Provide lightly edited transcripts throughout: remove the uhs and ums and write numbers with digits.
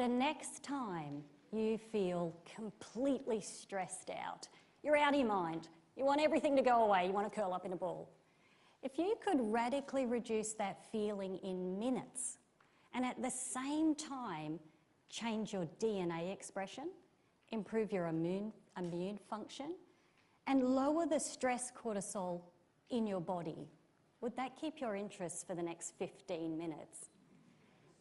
the next time you feel completely stressed out, you're out of your mind, you want everything to go away, you want to curl up in a ball. If you could radically reduce that feeling in minutes and at the same time change your DNA expression, improve your immune function, and lower the stress cortisol in your body, would that keep your interest for the next 15 minutes?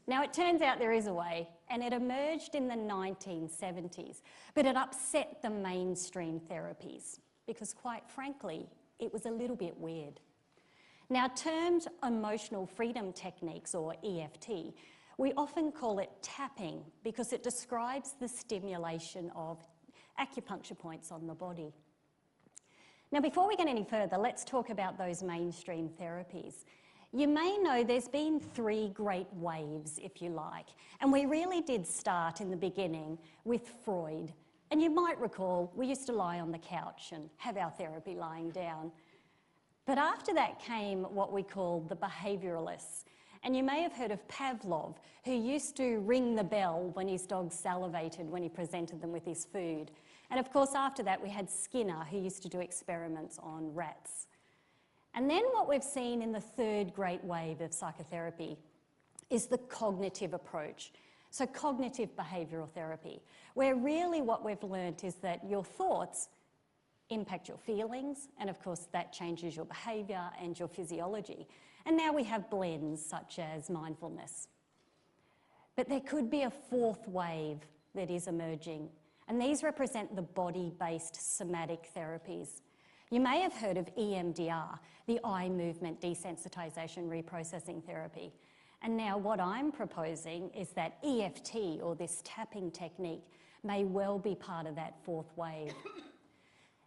Now, it turns out there is a way, and it emerged in the 1970s, but it upset the mainstream therapies because, quite frankly, it was a little bit weird. Now, termed emotional freedom techniques, or EFT, we often call it tapping because it describes the stimulation of acupuncture points on the body. Now, before we get any further, let's talk about those mainstream therapies. You may know there's been 3 great waves, if you like, and we really did start in the beginning with Freud. And you might recall, we used to lie on the couch and have our therapy lying down. But after that came what we called the behaviouralists. And you may have heard of Pavlov, who used to ring the bell when his dog salivated when he presented them with his food. And of course, after that, we had Skinner, who used to do experiments on rats. And then what we've seen in the 3rd great wave of psychotherapy is the cognitive approach. So cognitive behavioural therapy, where really what we've learnt is that your thoughts impact your feelings, and of course that changes your behaviour and your physiology. And now we have blends such as mindfulness. But there could be a 4th wave that is emerging, and these represent the body-based somatic therapies. You may have heard of EMDR, the eye movement desensitization reprocessing therapy. And now what I'm proposing is that EFT, or this tapping technique, may well be part of that 4th wave.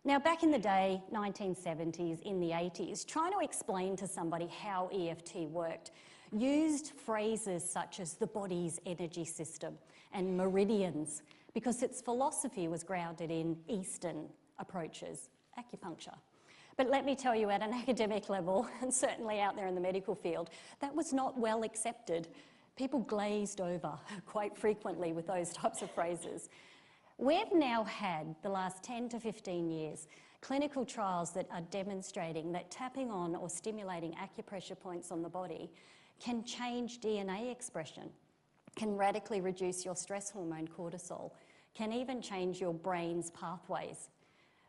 Now, back in the day, 1970s, in the 80s, trying to explain to somebody how EFT worked used phrases such as the body's energy system and meridians, because its philosophy was grounded in Eastern approaches, acupuncture. But let me tell you, at an academic level, and certainly out there in the medical field, that was not well accepted. People glazed over quite frequently with those types of phrases. We've now had, the last 10 to 15 years, clinical trials that are demonstrating that tapping on or stimulating acupressure points on the body can change DNA expression, can radically reduce your stress hormone cortisol, can even change your brain's pathways.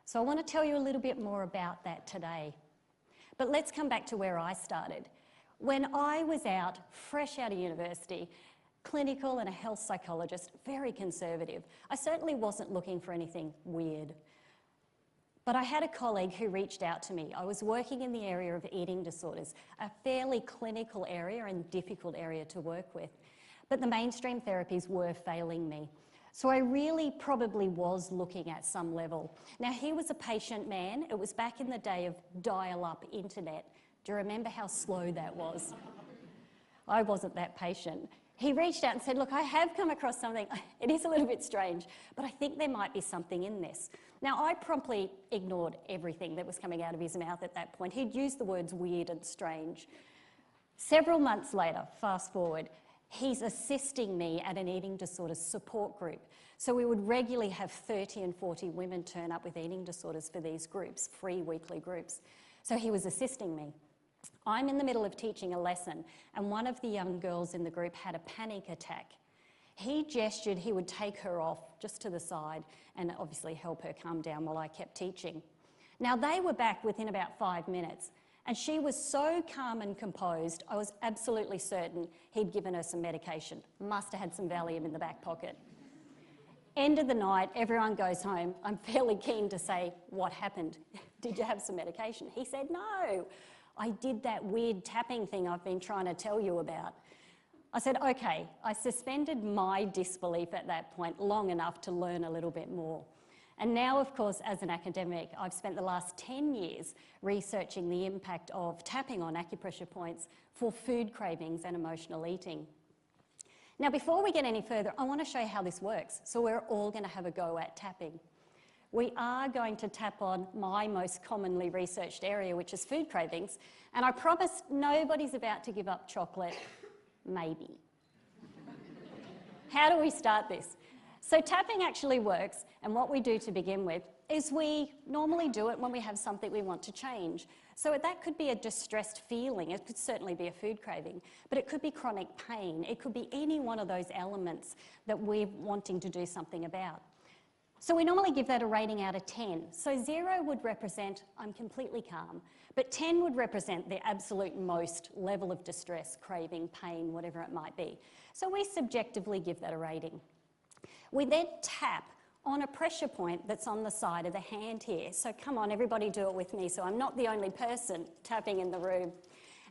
So I want to tell you a little bit more about that today. But let's come back to where I started. When I was out, fresh out of university, clinical and a health psychologist, very conservative, I certainly wasn't looking for anything weird. But I had a colleague who reached out to me. I was working in the area of eating disorders, a fairly clinical area and difficult area to work with. But the mainstream therapies were failing me. So I really probably was looking at some level. Now, he was a patient man. It was back in the day of dial-up internet. Do you remember how slow that was? I wasn't that patient. He reached out and said, look, I have come across something. It is a little bit strange, but I think there might be something in this. Now, I promptly ignored everything that was coming out of his mouth at that point. He'd used the words weird and strange. Several months later, fast forward, he's assisting me at an eating disorders support group. So we would regularly have 30 and 40 women turn up with eating disorders for these groups, free weekly groups. So he was assisting me. I'm in the middle of teaching a lesson, and one of the young girls in the group had a panic attack. He gestured he would take her off just to the side and obviously help her calm down while I kept teaching. Now, they were back within about 5 minutes, and she was so calm and composed, I was absolutely certain he'd given her some medication. Must have had some Valium in the back pocket. End of the night, everyone goes home. I'm fairly keen to say, what happened? Did you have some medication? He said, no, I did that weird tapping thing I've been trying to tell you about. I said, okay. I suspended my disbelief at that point long enough to learn a little bit more. And now, of course, as an academic, I've spent the last 10 years researching the impact of tapping on acupressure points for food cravings and emotional eating. Now, before we get any further, I want to show you how this works. So we're all going to have a go at tapping. We are going to tap on my most commonly researched area, which is food cravings. And I promise nobody's about to give up chocolate. Maybe. How do we start this? So tapping actually works, and what we do to begin with is we normally do it when we have something we want to change. So that could be a distressed feeling, it could certainly be a food craving, but it could be chronic pain, it could be any one of those elements that we're wanting to do something about. So we normally give that a rating out of 10. So 0 would represent I'm completely calm, but 10 would represent the absolute most level of distress, craving, pain, whatever it might be. So we subjectively give that a rating. We then tap on a pressure point that's on the side of the hand here. So come on, everybody do it with me, so I'm not the only person tapping in the room.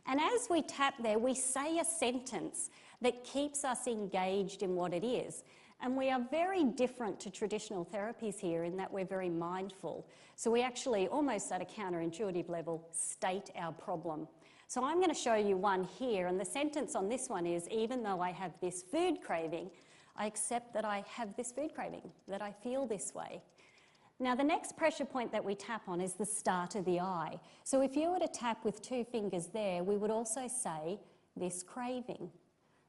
And as we tap there, we say a sentence that keeps us engaged in what it is. And we are very different to traditional therapies here in that we're very mindful. So we actually, almost at a counterintuitive level, state our problem. So I'm going to show you one here, and the sentence on this one is, even though I have this food craving, I accept that I have this food craving, that I feel this way. Now, the next pressure point that we tap on is the start of the eye. So if you were to tap with 2 fingers there, we would also say this craving.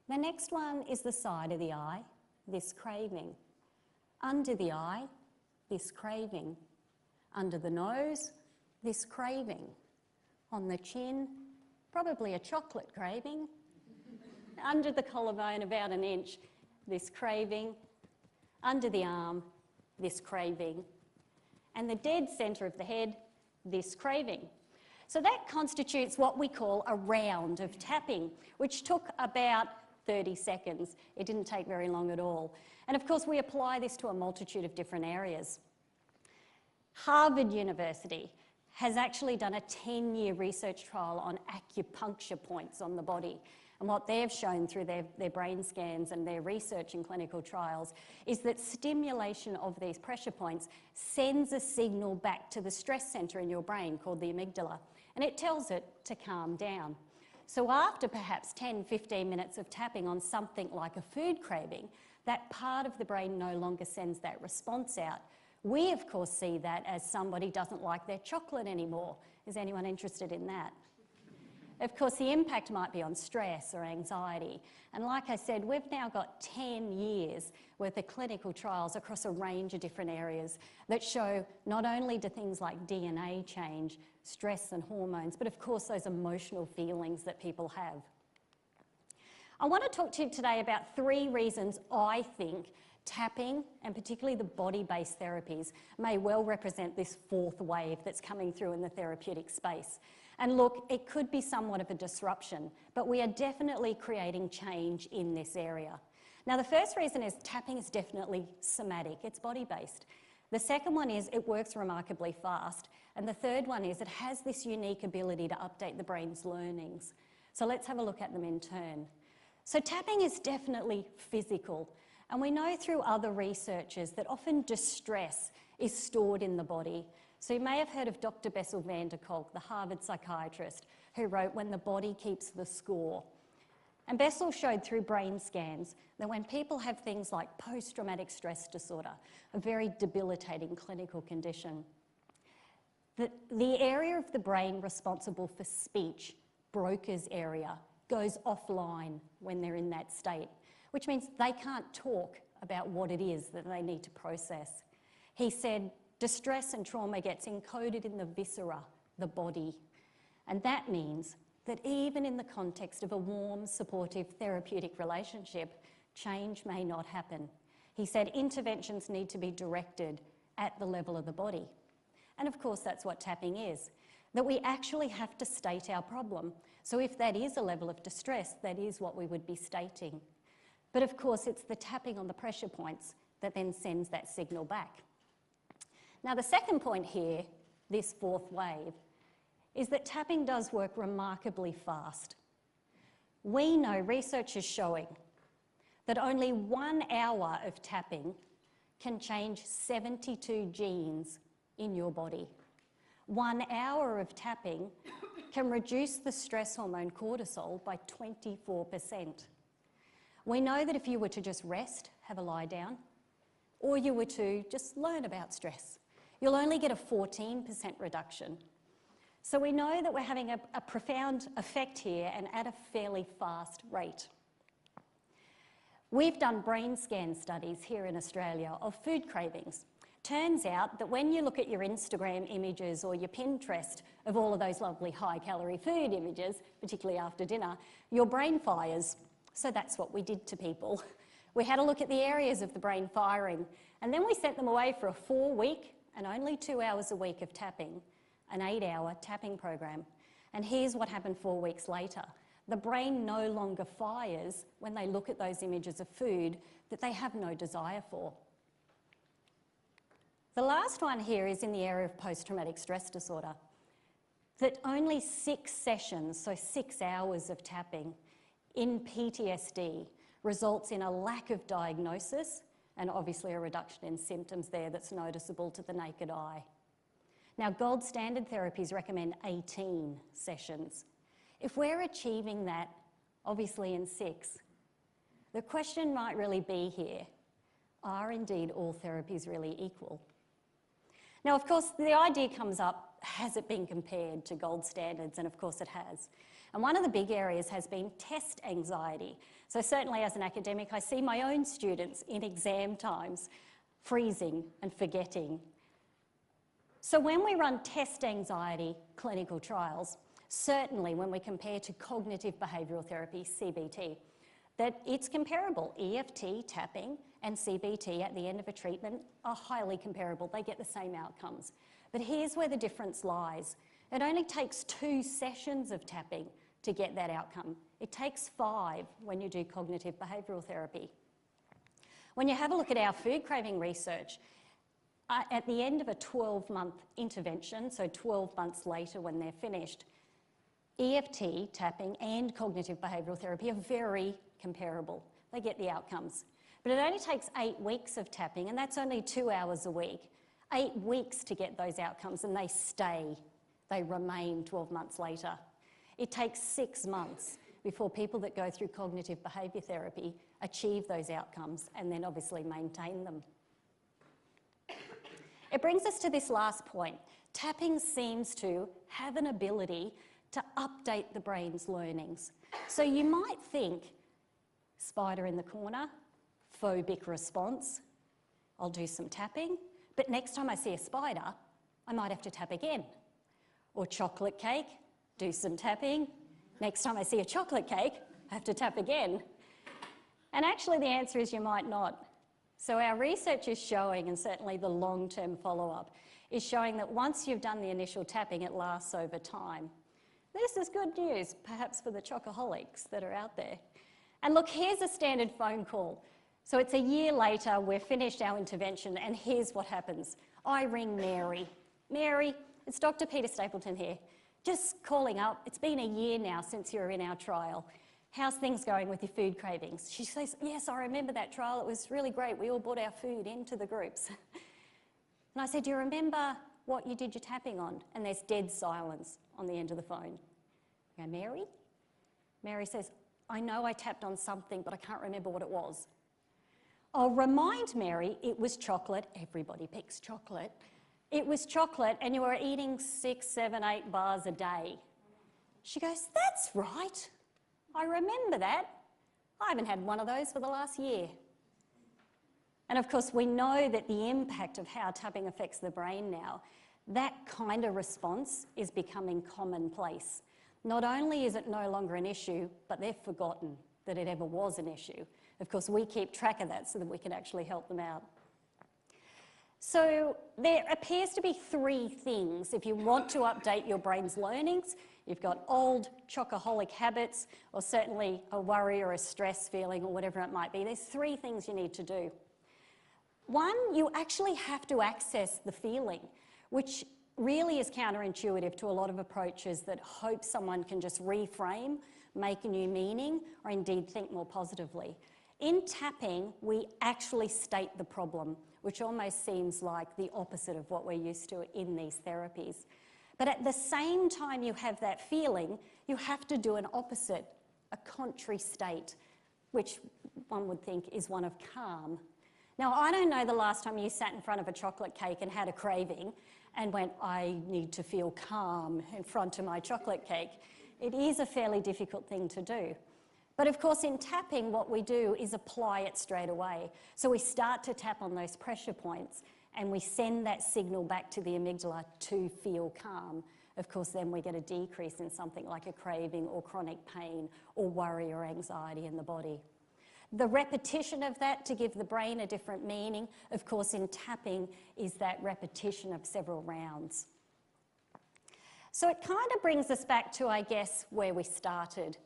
The next one is the side of the eye, this craving. Under the eye, this craving. Under the nose, this craving. On the chin, probably a chocolate craving. Under the collarbone, about an inch, this craving. Under the arm, this craving. And the dead centre of the head, this craving. So that constitutes what we call a round of tapping, which took about 30 seconds. It didn't take very long at all. And of course, we apply this to a multitude of different areas. Harvard University has actually done a 10-year research trial on acupuncture points on the body. And what they've shown through their brain scans and their research in clinical trials is that stimulation of these pressure points sends a signal back to the stress centre in your brain called the amygdala, and it tells it to calm down. So after perhaps 10, 15 minutes of tapping on something like a food craving, that part of the brain no longer sends that response out. We, of course, see that as somebody doesn't like their chocolate anymore. Is anyone interested in that? Of course, the impact might be on stress or anxiety. And like I said, we've now got 10 years worth of clinical trials across a range of different areas that show not only do things like DNA change, stress and hormones, but of course those emotional feelings that people have. I want to talk to you today about 3 reasons I think tapping, and particularly the body-based therapies, may well represent this 4th wave that's coming through in the therapeutic space. And look, it could be somewhat of a disruption, but we are definitely creating change in this area. Now, the first reason is tapping is definitely somatic, it's body-based. The second one is it works remarkably fast. And the third one is it has this unique ability to update the brain's learnings. So let's have a look at them in turn. So tapping is definitely physical. And we know through other researchers that often distress is stored in the body. So you may have heard of Dr. Bessel van der Kolk, the Harvard psychiatrist, who wrote When the Body Keeps the Score. And Bessel showed through brain scans that when people have things like post-traumatic stress disorder, a very debilitating clinical condition, that the area of the brain responsible for speech, Broca's area, goes offline when they're in that state, which means they can't talk about what it is that they need to process. He said, distress and trauma gets encoded in the viscera, the body. And that means that even in the context of a warm, supportive, therapeutic relationship, change may not happen. He said interventions need to be directed at the level of the body. And of course, that's what tapping is, that we actually have to state our problem. So if that is a level of distress, that is what we would be stating. But of course, it's the tapping on the pressure points that then sends that signal back. Now, the second point here, this 4th wave, is that tapping does work remarkably fast. We know, research is showing, that only 1 hour of tapping can change 72 genes in your body. 1 hour of tapping can reduce the stress hormone cortisol by 24%. We know that if you were to just rest, have a lie down, or you were to just learn about stress, you'll only get a 14% reduction. So we know that we're having a profound effect here and at a fairly fast rate. We've done brain scan studies here in Australia of food cravings. Turns out that when you look at your Instagram images or your Pinterest of all of those lovely high-calorie food images, particularly after dinner, your brain fires. So that's what we did to people. We had a look at the areas of the brain firing, and then we sent them away for a 4-week and only 2 hours a week of tapping, an 8-hour tapping program. And here's what happened 4 weeks later. The brain no longer fires when they look at those images of food that they have no desire for. The last one here is in the area of post-traumatic stress disorder. That only 6 sessions, so 6 hours of tapping in PTSD results in a lack of diagnosis and obviously a reduction in symptoms there that's noticeable to the naked eye. Now, gold standard therapies recommend 18 sessions. If we're achieving that, obviously in 6, the question might really be here, are indeed all therapies really equal? Now, of course, the idea comes up, has it been compared to gold standards? And of course it has. And one of the big areas has been test anxiety. So certainly as an academic, I see my own students in exam times freezing and forgetting. So when we run test anxiety clinical trials, certainly when we compare to cognitive behavioural therapy, CBT, that it's comparable. EFT, tapping, and CBT at the end of a treatment are highly comparable. They get the same outcomes. But here's where the difference lies. It only takes 2 sessions of tapping to get that outcome. It takes 5 when you do cognitive behavioural therapy. When you have a look at our food craving research, at the end of a 12-month intervention, so 12 months later when they're finished, EFT, tapping, and cognitive behavioural therapy are very comparable. They get the outcomes. But it only takes 8 weeks of tapping, and that's only 2 hours a week. 8 weeks to get those outcomes, and they stay. They remain 12 months later. It takes 6 months before people that go through cognitive behaviour therapy achieve those outcomes and then obviously maintain them. It brings us to this last point. Tapping seems to have an ability to update the brain's learnings. So you might think, spider in the corner, phobic response, I'll do some tapping, but next time I see a spider, I might have to tap again. Or chocolate cake, do some tapping. Next time I see a chocolate cake, I have to tap again. And actually the answer is you might not. So our research is showing, and certainly the long-term follow-up, is showing that once you've done the initial tapping, it lasts over time. This is good news, perhaps for the chocoholics that are out there. And look, here's a standard phone call. So it's a year later, we've finished our intervention, and here's what happens. I ring Mary. Mary, it's Dr. Peter Stapleton here. Just calling up. It's been a year now since you were in our trial. How's things going with your food cravings? She says, yes, I remember that trial. It was really great. We all brought our food into the groups. And I said, do you remember what you did your tapping on? And there's dead silence on the end of the phone. I go, Mary? Mary says, I know I tapped on something, but I can't remember what it was. I'll remind Mary it was chocolate. Everybody picks chocolate. It was chocolate, and you were eating 6, 7, 8 bars a day. She goes, that's right. I remember that. I haven't had one of those for the last year. And of course, we know that the impact of how tapping affects the brain now, that kind of response is becoming commonplace. Not only is it no longer an issue, but they've forgotten that it ever was an issue. Of course, we keep track of that so that we can actually help them out. So there appears to be 3 things. If you want to update your brain's learnings, you've got old chocoholic habits, or certainly a worry or a stress feeling or whatever it might be. There's 3 things you need to do. 1, you actually have to access the feeling, which really is counterintuitive to a lot of approaches that hope someone can just reframe, make a new meaning, or indeed think more positively. In tapping, we actually state the problem, which almost seems like the opposite of what we're used to in these therapies. But at the same time you have that feeling, you have to do an opposite, a contrary state, which one would think is one of calm. Now, I don't know the last time you sat in front of a chocolate cake and had a craving and went, I need to feel calm in front of my chocolate cake. It is a fairly difficult thing to do. But of course, in tapping, what we do is apply it straight away. So we start to tap on those pressure points and we send that signal back to the amygdala to feel calm. Of course, then we get a decrease in something like a craving or chronic pain or worry or anxiety in the body. The repetition of that to give the brain a different meaning, of course, in tapping is that repetition of several rounds. So it kind of brings us back to, I guess, where we started.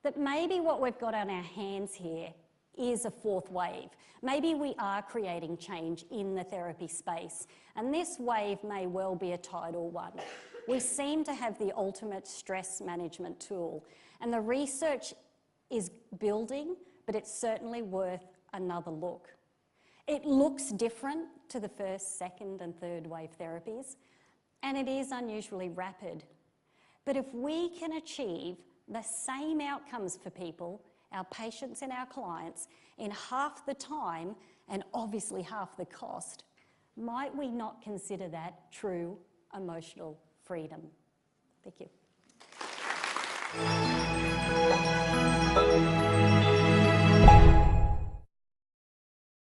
That maybe what we've got on our hands here is a fourth wave. Maybe we are creating change in the therapy space, and this wave may well be a tidal one. We seem to have the ultimate stress management tool, and the research is building, but it's certainly worth another look. It looks different to the first, second, and third wave therapies, and it is unusually rapid. But if we can achieve the same outcomes for people, our patients and our clients, in half the time and obviously half the cost, might we not consider that true emotional freedom? Thank you.